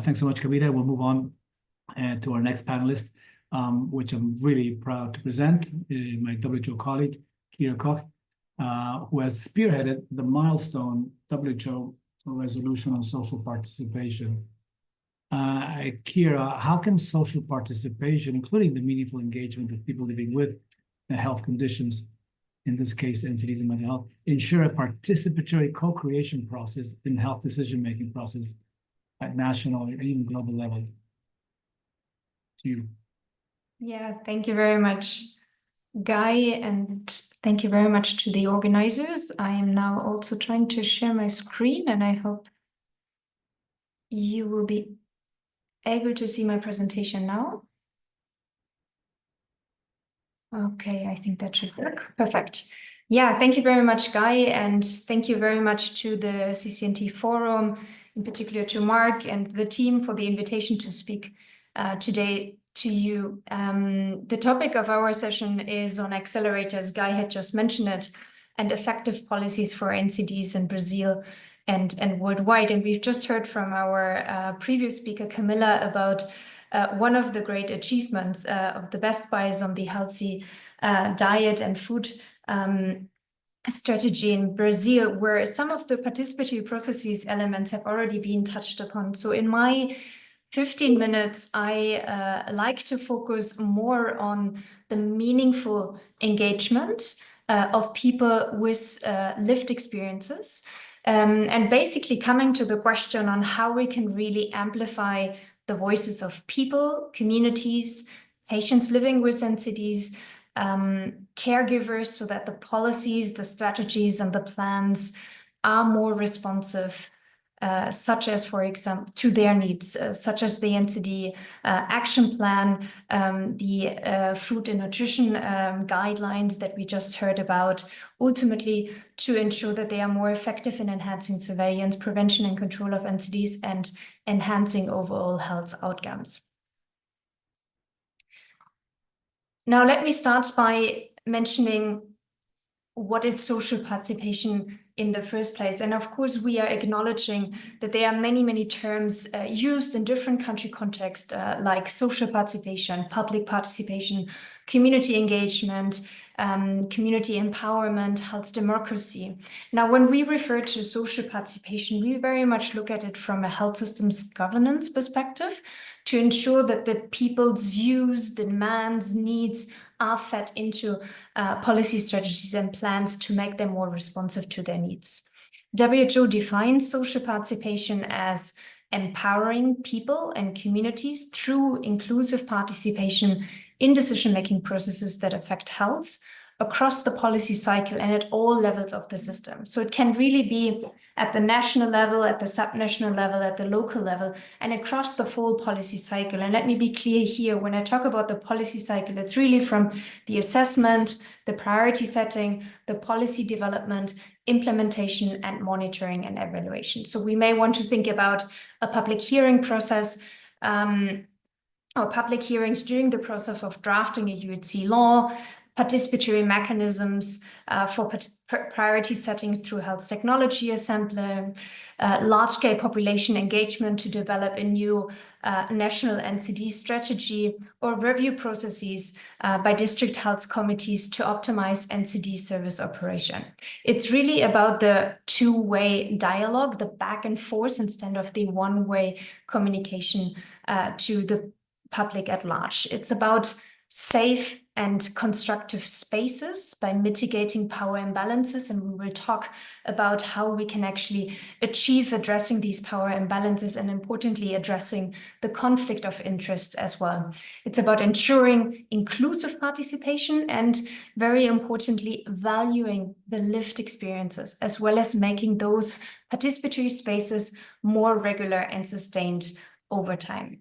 Thanks so much, Kavita. We'll move on to our next panelist, which I'm really proud to present, my WHO colleague, Koch, who has spearheaded the milestone WHO resolution on social participation. Kira, how can social participation, including the meaningful engagement of people living with health conditions, in this case, NCDs and mental health, ensure a participatory co-creation process in health decision-making process at national or even global level? To you. Yeah, thank you very much, Guy, and thank you very much to the organizers. I am now also trying to share my screen, and I hope you will be able to see my presentation now. Okay, I think that should work. Perfect. Yeah, thank you very much, Guy, and thank you very much to the CCNT Forum, in particular to Mark and the team for the invitation to speak today to you. The topic of our session is on accelerators. Guy had just mentioned it, and effective policies for NCDs in Brazil and worldwide. And we've just heard from our previous speaker, Camilla, about one of the great achievements of the Best Buys on the healthy diet and food strategy in Brazil, where some of the participatory processes elements have already been touched upon. So in my 15 minutes, I like to focus more on the meaningful engagement of people with lived experiences, and basically coming to the question on how we can really amplify the voices of people, communities, patients living with NCDs, caregivers, so that the policies, the strategies, and the plans are more responsive, such as, for example, to their needs, such as the NCD action plan, the food and nutrition guidelines that we just heard about, ultimately to ensure that they are more effective in enhancing surveillance, prevention, and control of NCDs, and enhancing overall health outcomes. Now, let me start by mentioning what is social participation in the first place. And of course, we are acknowledging that there are many, many terms used in different country contexts, like social participation, public participation, community engagement, community empowerment, health democracy. Now, when we refer to social participation, we very much look at it from a health systems governance perspective, to ensure that the people's views, demands, needs are fed into policy strategies and plans to make them more responsive to their needs. WHO defines social participation as empowering people and communities through inclusive participation in decision-making processes that affect health across the policy cycle and at all levels of the system. So it can really be at the national level, at the subnational level, at the local level, and across the full policy cycle. And let me be clear here, when I talk about the policy cycle, it's really from the assessment, the priority setting, the policy development, implementation, and monitoring and evaluation. So we may want to think about a public hearing process, or public hearings during the process of drafting a UHC law, participatory mechanisms for priority setting through health technology assembly, large-scale population engagement to develop a new national NCD strategy, or review processes by district health committees to optimize NCD service operation. It's really about the two-way dialogue, the back and forth, instead of the one-way communication to the public at large. It's about safe and constructive spaces by mitigating power imbalances. And we will talk about how we can actually achieve addressing these power imbalances and, importantly, addressing the conflict of interest as well. It's about ensuring inclusive participation and, very importantly, valuing the lived experiences, as well as making those participatory spaces more regular and sustained over time.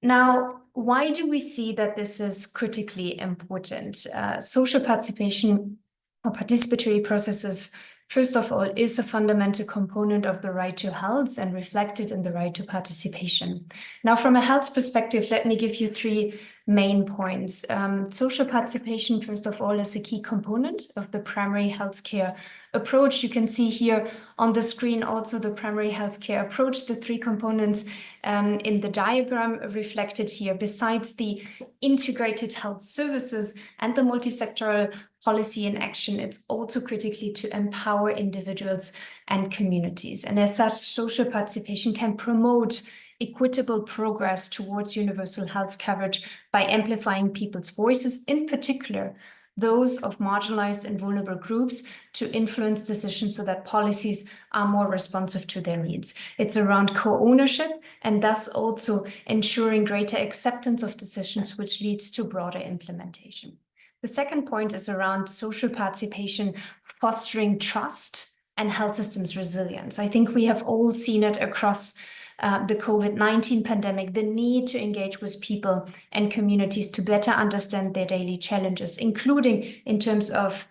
Now, why do we see that this is critically important? Social participation or participatory processes first of all, is a fundamental component of the right to health and reflected in the right to participation. Now, from a health perspective, let me give you three main points. Social participation, first of all, is a key component of the primary healthcare approach. You can see here on the screen also the primary healthcare approach, the three components in the diagram reflected here. Besides the integrated health services and the multi-sectoral policy in action, it's also critically to empower individuals and communities. And as such, social participation can promote equitable progress towards universal health coverage by amplifying people's voices, in particular those of marginalized and vulnerable groups, to influence decisions so that policies are more responsive to their needs. It's around co-ownership and thus also ensuring greater acceptance of decisions, which leads to broader implementation. The second point is around social participation, fostering trust and health systems resilience. I think we have all seen it across the COVID-19 pandemic, the need to engage with people and communities to better understand their daily challenges, including in terms of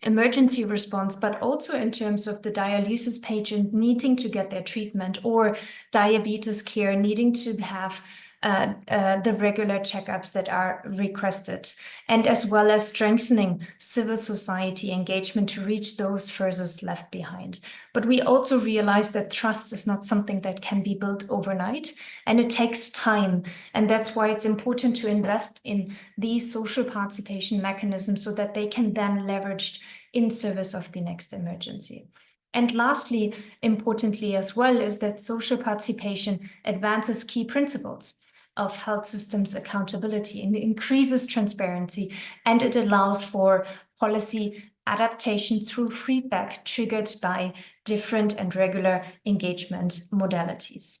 emergency response, but also in terms of the dialysis patient needing to get their treatment, or diabetes care needing to have the regular checkups that are requested, and as well as strengthening civil society engagement to reach those furthest left behind. But we also realize that trust is not something that can be built overnight, and it takes time. And that's why it's important to invest in these social participation mechanisms so that they can then leveraged in service of the next emergency. And lastly, importantly as well, is that social participation advances key principles of health systems accountability and increases transparency, and it allows for policy adaptation through feedback triggered by different and regular engagement modalities.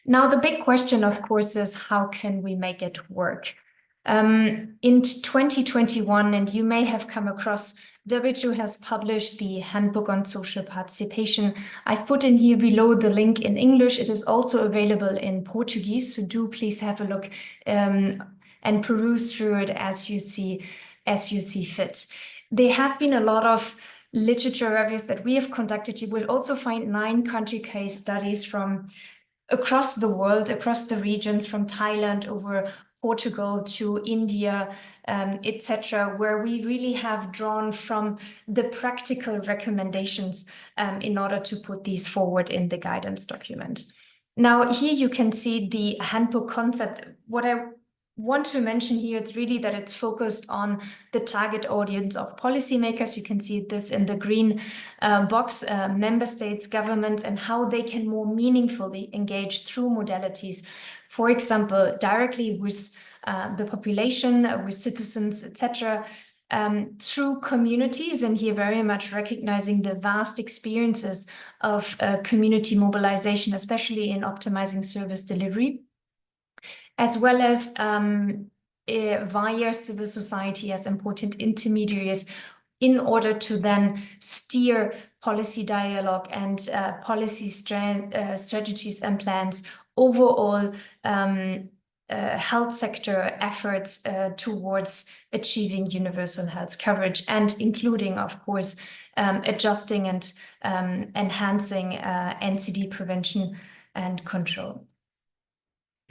Now, the big question, of course, is how can we make it work? In 2021, and you may have come across, WHO has published the Handbook on Social Participation. I've put in here below the link in English. It is also available in Portuguese, so do please have a look and peruse through it as you see fit. There have been a lot of literature reviews that we have conducted. You will also find 9 country case studies from across the world, across the regions, from Thailand over Portugal to India, etc., where we really have drawn from the practical recommendations in order to put these forward in the guidance document. Now, here you can see the handbook concept. What I want to mention here, it's really that it's focused on the target audience of policymakers. You can see this in the green box, member states, governments, and how they can more meaningfully engage through modalities, for example, directly with the population, with citizens, etc., through communities, and here very much recognizing the vast experiences of community mobilization, especially in optimizing service delivery, as well as via civil society as important intermediaries in order to then steer policy dialogue and policy strategies and plans, overall health sector efforts towards achieving universal health coverage, and including, of course, adjusting and enhancing NCD prevention and control.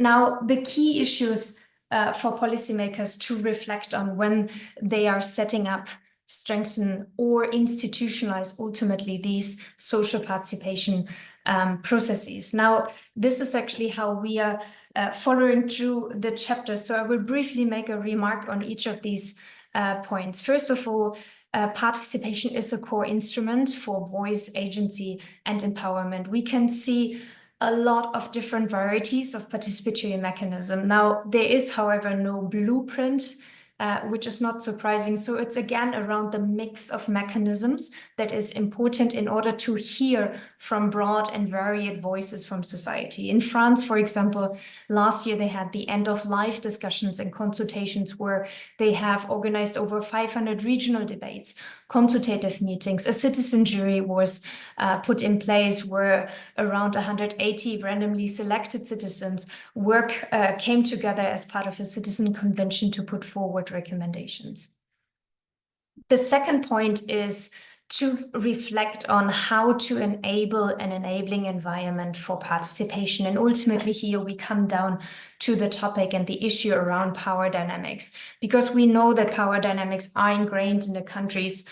Now, the key issues for policymakers to reflect on when they are setting up, strengthen, or institutionalize ultimately these social participation processes. Now, this is actually how we are following through the chapters. So I will briefly make a remark on each of these points. First of all, participation is a core instrument for voice, agency, and empowerment. We can see a lot of different varieties of participatory mechanism. Now, there is, however, no blueprint, which is not surprising. So it's again around the mix of mechanisms that is important in order to hear from broad and varied voices from society. In France, for example, last year they had the end-of-life discussions and consultations where they have organized over 500 regional debates, consultative meetings. A citizen jury was put in place where around 180 randomly selected citizens came together as part of a citizen convention to put forward recommendations. The second point is to reflect on how to enable an enabling environment for participation. And ultimately here we come down to the topic and the issue around power dynamics, because we know that power dynamics are ingrained in the country's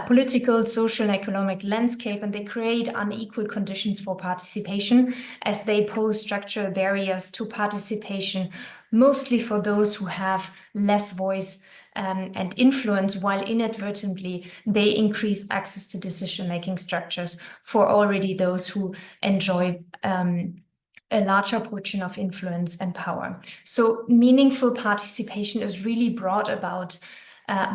political, social, and economic landscape, and they create unequal conditions for participation as they pose structural barriers to participation, mostly for those who have less voice and influence, while inadvertently they increase access to decision-making structures for already those who enjoy a larger portion of influence and power. So meaningful participation is really brought about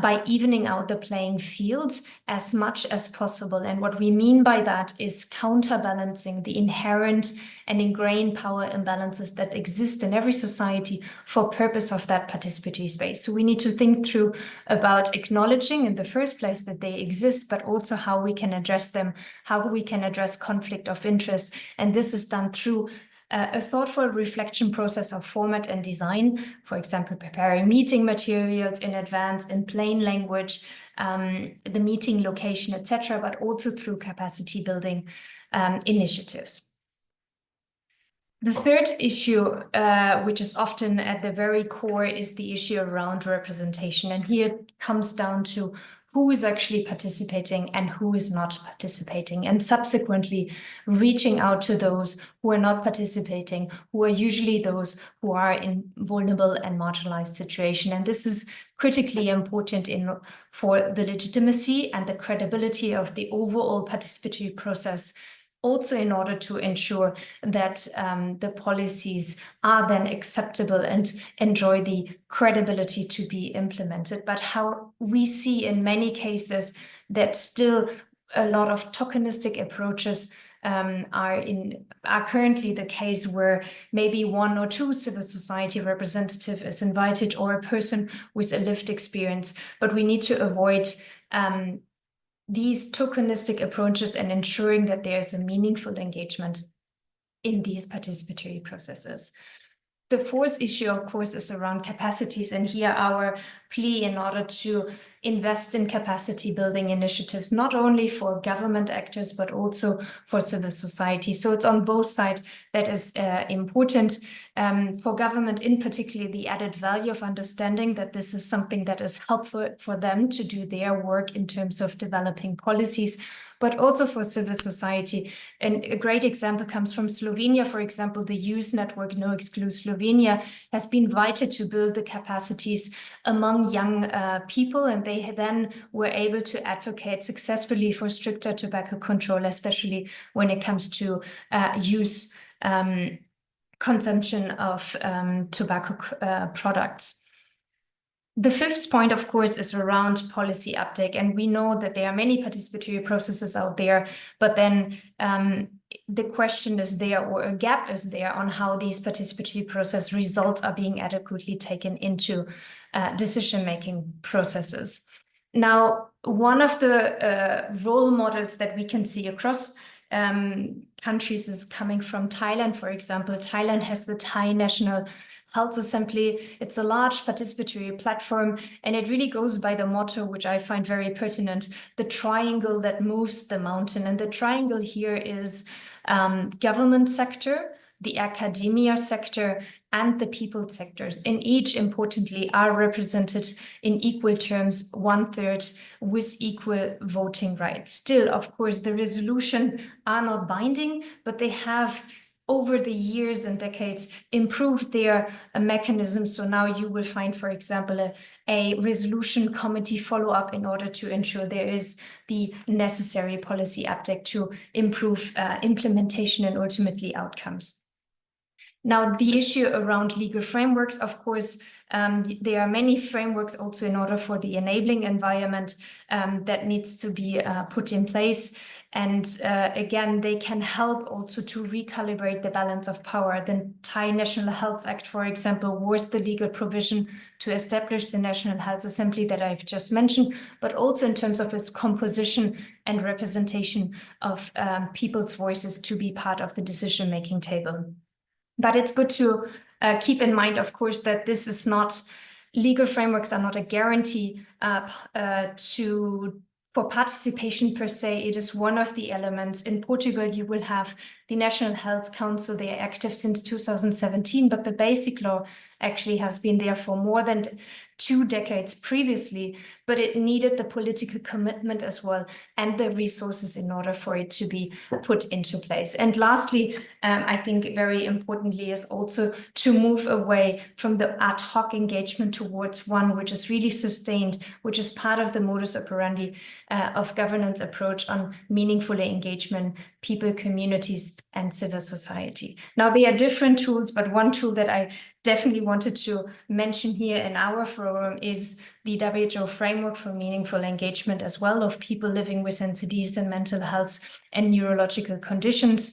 by evening out the playing field as much as possible. And what we mean by that is counterbalancing the inherent and ingrained power imbalances that exist in every society for purpose of that participatory space. So we need to think through about acknowledging in the first place that they exist, but also how we can address them, how we can address conflict of interest. And this is done through a thoughtful reflection process of format and design, for example, preparing meeting materials in advance in plain language, the meeting location, etc., but also through capacity building initiatives. The third issue, which is often at the very core, is the issue around representation. And here it comes down to who is actually participating and who is not participating, and subsequently reaching out to those who are not participating, who are usually those who are in vulnerable and marginalized situation. And this is critically important for the legitimacy and the credibility of the overall participatory process, also in order to ensure that the policies are then acceptable and enjoy the credibility to be implemented. But how we see in many cases that still a lot of tokenistic approaches are currently the case, where maybe one or two civil society representative is invited or a person with a lived experience. But we need to avoid these tokenistic approaches and ensuring that there's a meaningful engagement in these participatory processes. The fourth issue, of course, is around capacities, and here our plea in order to invest in capacity building initiatives, not only for government actors, but also for civil society. So it's on both sides that is important. For government in particular, the added value of understanding that this is something that is helpful for them to do their work in terms of developing policies, but also for civil society. And a great example comes from Slovenia. For example, the youth network No Exclude Slovenia has been invited to build the capacities among young people, and they then were able to advocate successfully for stricter tobacco control, especially when it comes to youth consumption of tobacco products. The fifth point, of course, is around policy uptake. And we know that there are many participatory processes out there, but then the question is there, or a gap is there, on how these participatory process results are being adequately taken into decision-making processes. Now, one of the role models that we can see across countries is coming from Thailand, for example. Thailand has the Thai National Health Assembly. It's a large participatory platform, and it really goes by the motto, which I find very pertinent, the triangle that moves the mountain. And the triangle here is government sector, the academia sector, and the people sectors. And each, importantly, are represented in equal terms, 1/3, with equal voting rights. Still, of course, the resolution are not binding, but they have over the years and decades improved their mechanisms. So now you will find, for example, a resolution committee follow-up in order to ensure there is the necessary policy uptake to improve implementation and ultimately outcomes. Now, the issue around legal frameworks, of course, there are many frameworks also in order for the enabling environment that needs to be put in place. And again, they can help also to recalibrate the balance of power. The Thai National Health Act, for example, was the legal provision to establish the National Health Assembly that I've just mentioned, but also in terms of its composition and representation of people's voices to be part of the decision-making table. But it's good to keep in mind, of course, that this is not legal frameworks are not a guarantee for participation per se. It is one of the elements. In Portugal, you will have the National Health Council. They are active since 2017, but the basic law actually has been there for more than 2 decades previously, but it needed the political commitment as well and the resources in order for it to be put into place. And lastly, I think very importantly is also to move away from the ad hoc engagement towards one which is really sustained, which is part of the modus operandi of governance approach on meaningful engagement, people, communities, and civil society. Now, there are different tools, but one tool that I definitely wanted to mention here in our forum is the WHO framework for meaningful engagement as well of people living with NCDs and mental health and neurological conditions.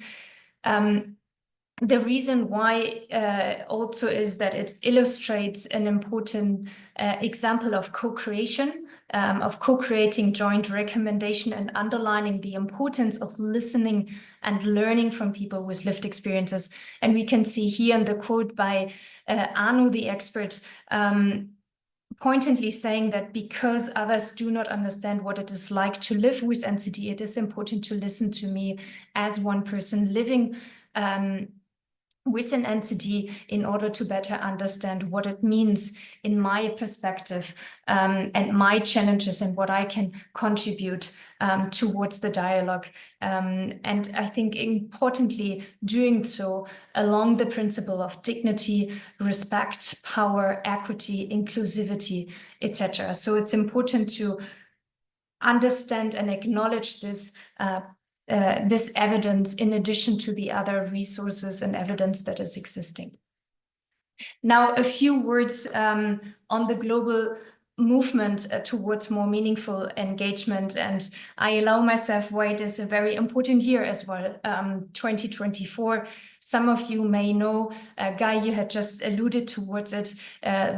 The reason why also is that it illustrates an important example of co-creation, of co-creating joint recommendation and underlining the importance of listening and learning from people with lived experiences. And we can see here in the quote by Anu, the expert, pointedly saying that because others do not understand what it is like to live with NCD, it is important to listen to me as one person living with an NCD in order to better understand what it means in my perspective and my challenges and what I can contribute towards the dialogue. And I think importantly, doing so along the principle of dignity, respect, power, equity, inclusivity, etc. So it's important to understand and acknowledge this this evidence in addition to the other resources and evidence that is existing. Now, a few words on the global movement towards more meaningful engagement, and I allow myself why it is a very important year as well, 2024. Some of you may know, Guy, you had just alluded towards it,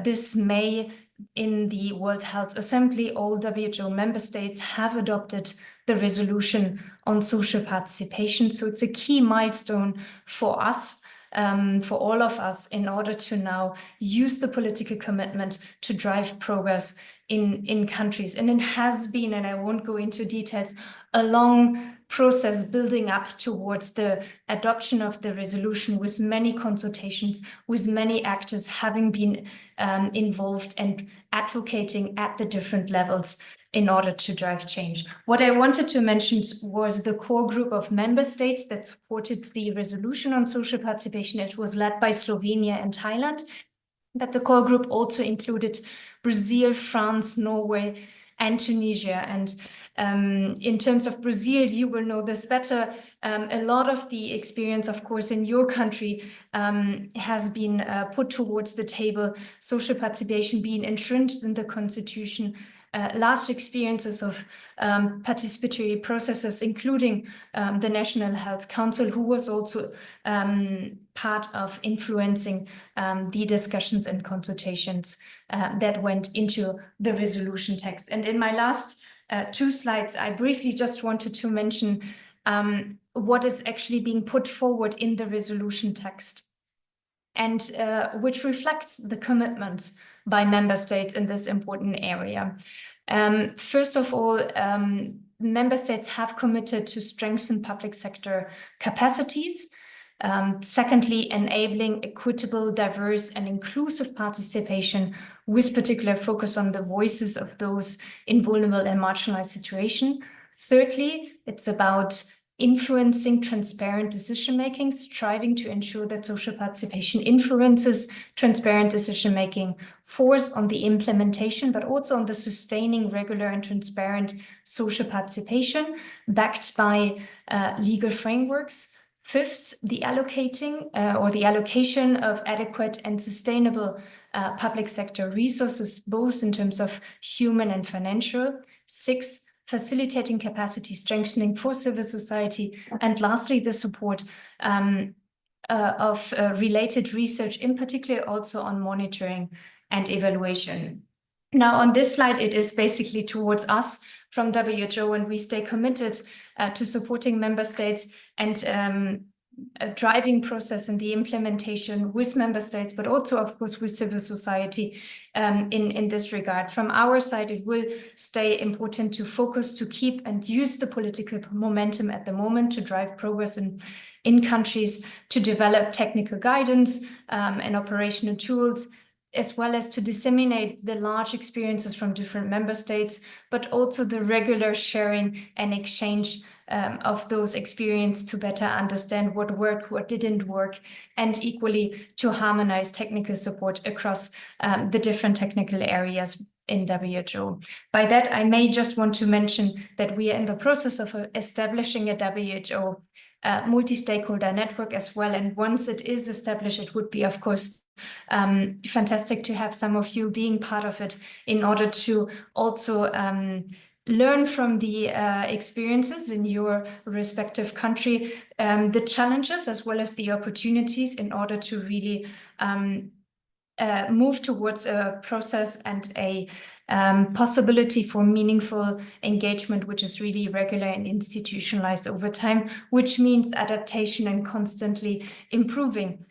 this May in the World Health Assembly, all WHO member states have adopted the resolution on social participation. So it's a key milestone for us, for all of us, in order to now use the political commitment to drive progress in countries. And it has been, and I won't go into details, a long process building up towards the adoption of the resolution, with many consultations, with many actors having been involved and advocating at the different levels in order to drive change. What I wanted to mention was the core group of member states that supported the resolution on social participation. It was led by Slovenia and Thailand, but the core group also included Brazil, France, Norway, and Tunisia. And in terms of Brazil, you will know this better. A lot of the experience, of course, in your country has been put towards the table, social participation being entrenched in the constitution, large experiences of participatory processes, including the National Health Council, who was also part of influencing the discussions and consultations that went into the resolution text. And in my last 2 slides, I briefly just wanted to mention what is actually being put forward in the resolution text, and which reflects the commitment by member states in this important area. First of all, member states have committed to strengthen public sector capacities. Secondly, enabling equitable, diverse, and inclusive participation, with particular focus on the voices of those in vulnerable and marginalized situations. Thirdly, it's about influencing transparent decision-making, striving to ensure that social participation influences transparent decision-making, force on the implementation, but also on the sustaining regular and transparent social participation, backed by legal frameworks. Fifth, the allocation of adequate and sustainable public sector resources, both in terms of human and financial. Sixth, facilitating capacity strengthening for civil society. And lastly, the support of related research, in particular also on monitoring and evaluation. Now, on this slide, it is basically towards us from WHO, and we stay committed to supporting member states and driving process and the implementation with member states, but also, of course, with civil society in this regard. From our side, it will stay important to focus, to keep and use the political momentum at the moment to drive progress in countries, to develop technical guidance and operational tools, as well as to disseminate the large experiences from different member states, but also the regular sharing and exchange of those experiences to better understand what worked, what didn't work, and equally to harmonize technical support across the different technical areas in WHO. By that, I may just want to mention that we are in the process of establishing a WHO multi-stakeholder network as well. And once it is established, it would be, of course, fantastic to have some of you being part of it in order to also learn from the experiences in your respective country, the challenges as well as the opportunities in order to really move towards a process and a possibility for meaningful engagement, which is really regular and institutionalized over time, which means adaptation and constantly improving,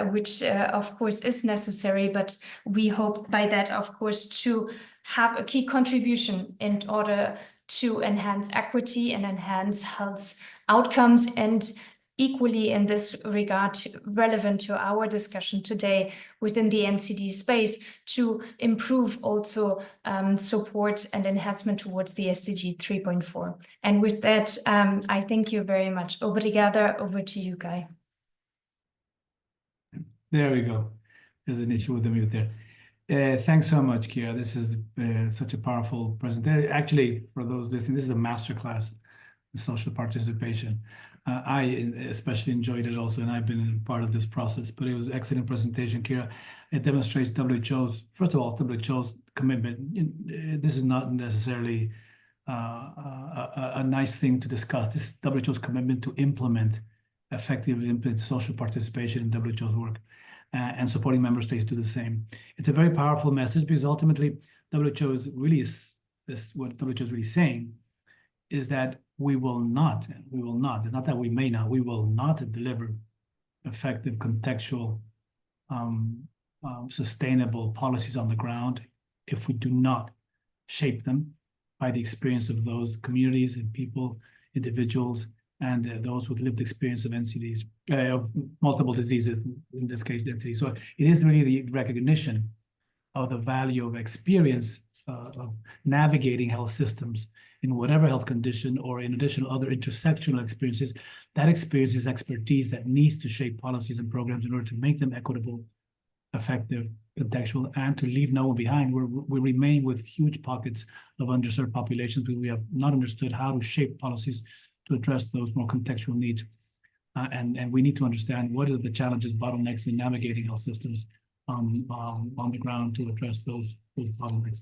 which of course is necessary, but we hope by that, of course, to have a key contribution in order to enhance equity and enhance health outcomes, and equally in this regard, relevant to our discussion today within the NCD space, to improve also support and enhancement towards the SDG 3.4. And with that, I thank you very much. Obrigada, over to you, Guy. There we go. There's an issue with the mute there. Thanks so much, Kira. This is such a powerful presentation. Actually, for those listening, this is a masterclass in social participation. I especially enjoyed it also, and I've been part of this process, but it was an excellent presentation, Kira. It demonstrates WHO's, first of all, WHO's commitment. This is not necessarily a nice thing to discuss. This is WHO's commitment to effectively implement social participation in WHO's work. And supporting member states do the same. It's a very powerful message because ultimately WHO is really what WHO is really saying is that we will not, it's not that we may not, we will not deliver effective, contextual, sustainable policies on the ground if we do not shape them by the experience of those communities and people, individuals, and those with lived experience of NCDs, of multiple diseases, in this case, NCDs. So it is really the recognition of the value of experience of navigating health systems in whatever health condition, or in addition to other intersectional experiences. That experience is expertise that needs to shape policies and programs in order to make them equitable, effective, contextual, and to leave no one behind. We remain with huge pockets of underserved populations because we have not understood how to shape policies to address those more contextual needs. And we need to understand what are the challenges, bottlenecks in navigating health systems on the ground to address those bottlenecks.